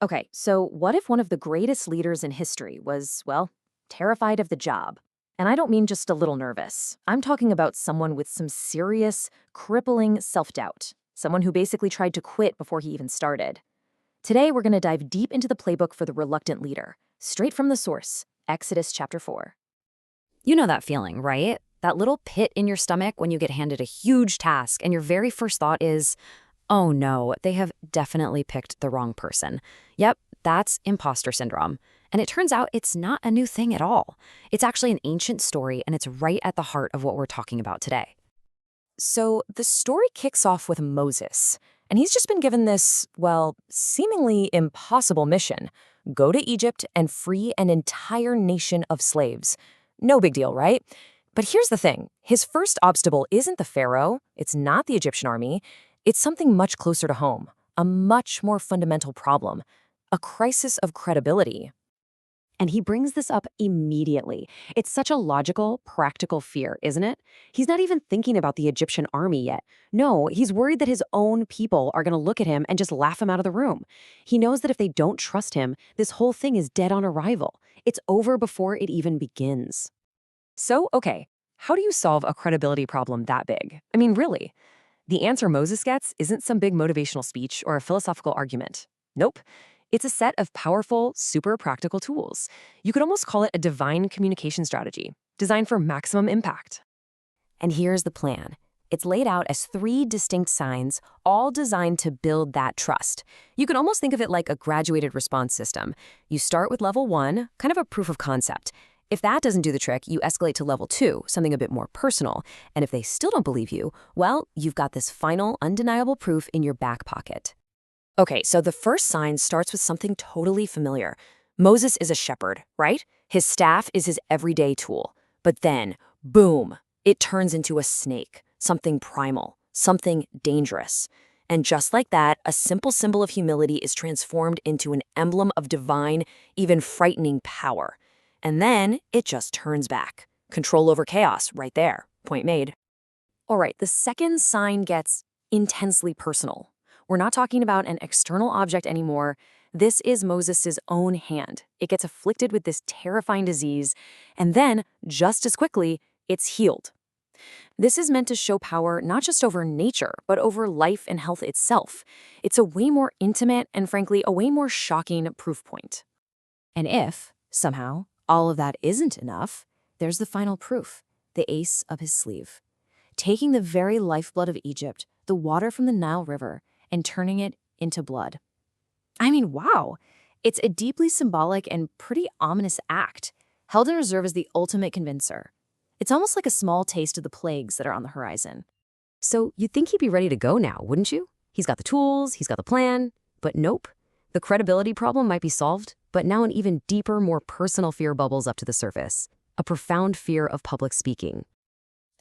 Okay, so what if one of the greatest leaders in history was, well, terrified of the job? And I don't mean just a little nervous. I'm talking about someone with some serious, crippling self doubt. Someone who basically tried to quit before he even started. Today, we're going to dive deep into the playbook for the reluctant leader, straight from the source, Exodus chapter 4. You know that feeling, right? That little pit in your stomach when you get handed a huge task and your very first thought is, oh no, they have definitely picked the wrong person. Yep, that's imposter syndrome. And it turns out it's not a new thing at all. It's actually an ancient story, and it's right at the heart of what we're talking about today. So the story kicks off with Moses, and he's just been given this, well, seemingly impossible mission: go to Egypt and free an entire nation of slaves. No big deal, right? But here's the thing: his first obstacle isn't the Pharaoh, it's not the Egyptian army, it's something much closer to home, a much more fundamental problem, a crisis of credibility. And he brings this up immediately. It's such a logical, practical fear, isn't it? He's not even thinking about the Egyptian army yet. No, he's worried that his own people are going to look at him and just laugh him out of the room. He knows that if they don't trust him, this whole thing is dead on arrival. It's over before it even begins. So, okay, how do you solve a credibility problem that big? I mean, really? The answer Moses gets isn't some big motivational speech or a philosophical argument. Nope. It's a set of powerful, super practical tools. You could almost call it a divine communication strategy, designed for maximum impact. And here's the plan. It's laid out as 3 distinct signs, all designed to build that trust. You can almost think of it like a graduated response system. You start with level 1, kind of a proof of concept. If that doesn't do the trick, you escalate to level 2, something a bit more personal. And if they still don't believe you, well, you've got this final, undeniable proof in your back pocket. Okay, so the first sign starts with something totally familiar. Moses is a shepherd, right? His staff is his everyday tool. But then, boom, it turns into a snake, something primal, something dangerous. And just like that, a simple symbol of humility is transformed into an emblem of divine, even frightening power. And then it just turns back. Control over chaos, right there. Point made. All right, the second sign gets intensely personal. We're not talking about an external object anymore. This is Moses' own hand. It gets afflicted with this terrifying disease, and then, just as quickly, it's healed. This is meant to show power not just over nature, but over life and health itself. It's a way more intimate and, frankly, a way more shocking proof point. And if, somehow, all of that isn't enough, there's the final proof, the ace up his sleeve. Taking the very lifeblood of Egypt, the water from the Nile River, and turning it into blood. I mean, wow! It's a deeply symbolic and pretty ominous act, held in reserve as the ultimate convincer. It's almost like a small taste of the plagues that are on the horizon. So you'd think he'd be ready to go now, wouldn't you? He's got the tools, he's got the plan, but nope. The credibility problem might be solved, but now an even deeper, more personal fear bubbles up to the surface. A profound fear of public speaking.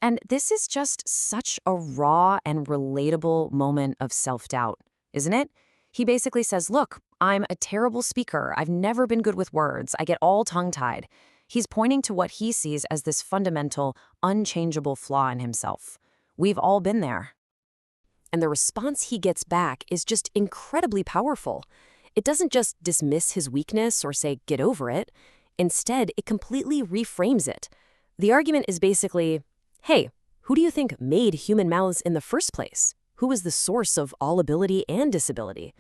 And this is just such a raw and relatable moment of self-doubt, isn't it? He basically says, look, I'm a terrible speaker. I've never been good with words. I get all tongue-tied. He's pointing to what he sees as this fundamental, unchangeable flaw in himself. We've all been there. And the response he gets back is just incredibly powerful. It doesn't just dismiss his weakness or say, get over it. Instead, it completely reframes it. The argument is basically, hey, who do you think made human malice in the first place? Who is the source of all ability and disability?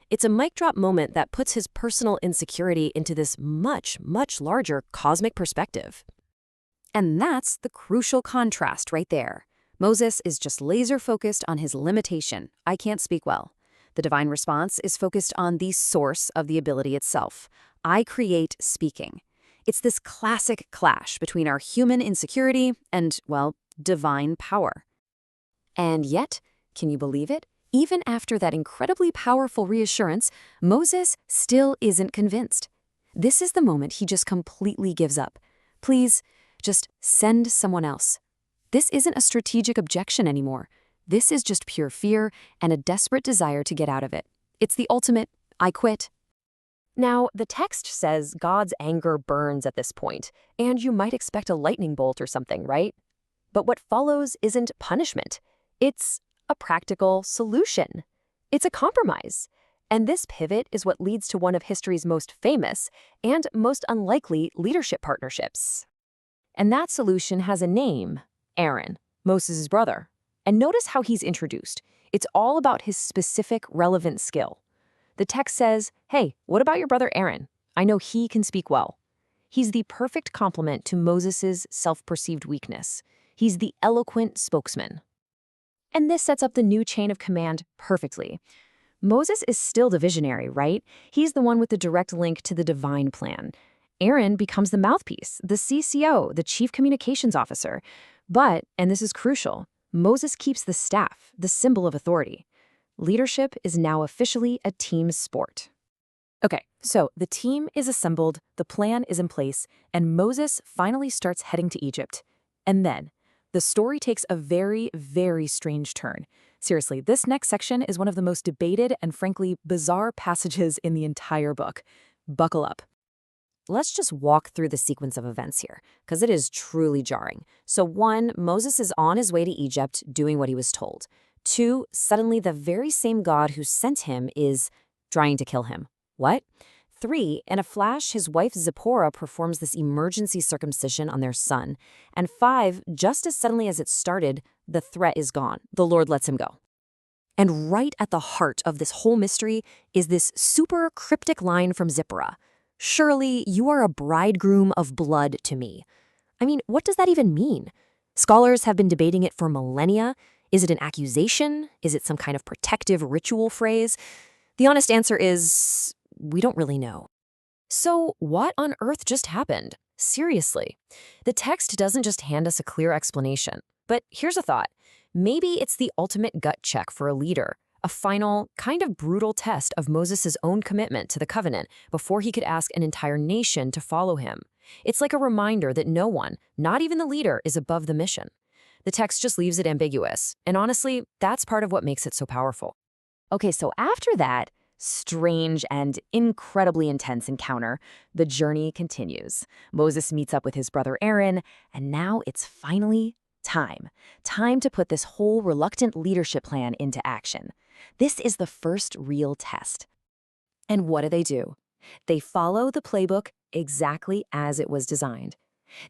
It's a mic drop moment that puts his personal insecurity into this much, much larger cosmic perspective. And that's the crucial contrast right there. Moses is just laser focused on his limitation. I can't speak well. The divine response is focused on the source of the ability itself. I create speaking. It's this classic clash between our human insecurity and, well, divine power. And yet, can you believe it? Even after that incredibly powerful reassurance, Moses still isn't convinced. This is the moment he just completely gives up. Please, just send someone else. This isn't a strategic objection anymore. This is just pure fear and a desperate desire to get out of it. It's the ultimate, I quit. Now, the text says God's anger burns at this point, and you might expect a lightning bolt or something, right? But what follows isn't punishment. It's a practical solution. It's a compromise. And this pivot is what leads to one of history's most famous and most unlikely leadership partnerships. And that solution has a name, Aaron, Moses' brother. And notice how he's introduced. It's all about his specific relevant skill. The text says, hey, what about your brother Aaron? I know he can speak well. He's the perfect complement to Moses' self-perceived weakness. He's the eloquent spokesman. And this sets up the new chain of command perfectly. Moses is still the visionary, right? He's the one with the direct link to the divine plan. Aaron becomes the mouthpiece, the CCO, the chief communications officer. But, and this is crucial, Moses keeps the staff, the symbol of authority. Leadership is now officially a team sport. Okay, so the team is assembled, the plan is in place, and Moses finally starts heading to Egypt. And then, the story takes a very, very strange turn. Seriously, this next section is one of the most debated and frankly bizarre passages in the entire book. Buckle up. Let's just walk through the sequence of events here, because it is truly jarring. So 1, Moses is on his way to Egypt doing what he was told. 2, suddenly the very same God who sent him is trying to kill him. What? 3, in a flash, his wife Zipporah performs this emergency circumcision on their son. And 5, just as suddenly as it started, the threat is gone. The Lord lets him go. And right at the heart of this whole mystery is this super cryptic line from Zipporah. Surely you are a bridegroom of blood to me. I mean, what does that even mean? Scholars have been debating it for millennia. Is it an accusation? Is it some kind of protective ritual phrase? The honest answer is, we don't really know. So what on earth just happened? Seriously. The text doesn't just hand us a clear explanation. But here's a thought. Maybe it's the ultimate gut check for a leader, a final, kind of brutal test of Moses' own commitment to the covenant before he could ask an entire nation to follow him. It's like a reminder that no one, not even the leader, is above the mission. The text just leaves it ambiguous, and honestly, that's part of what makes it so powerful. Okay, so after that strange and incredibly intense encounter, the journey continues. Moses meets up with his brother Aaron, and now it's finally time. Time to put this whole reluctant leadership plan into action. This is the first real test. And what do? They follow the playbook exactly as it was designed.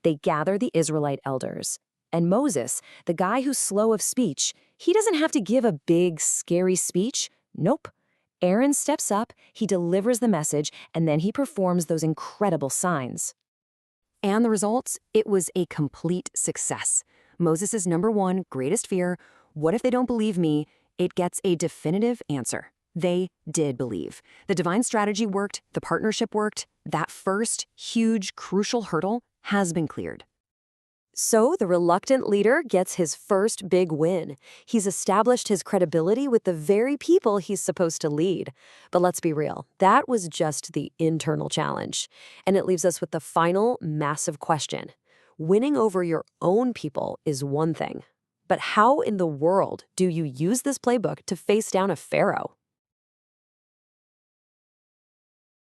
They gather the Israelite elders. And Moses, the guy who's slow of speech, he doesn't have to give a big, scary speech. Nope. Aaron steps up, he delivers the message, and then he performs those incredible signs. And the results? It was a complete success. Moses' #1 greatest fear, what if they don't believe me? It gets a definitive answer. They did believe. The divine strategy worked, the partnership worked. That first, huge, crucial hurdle has been cleared. So the reluctant leader gets his first big win. He's established his credibility with the very people he's supposed to lead. But let's be real, that was just the internal challenge. And it leaves us with the final massive question. Winning over your own people is one thing. But how in the world do you use this playbook to face down a pharaoh?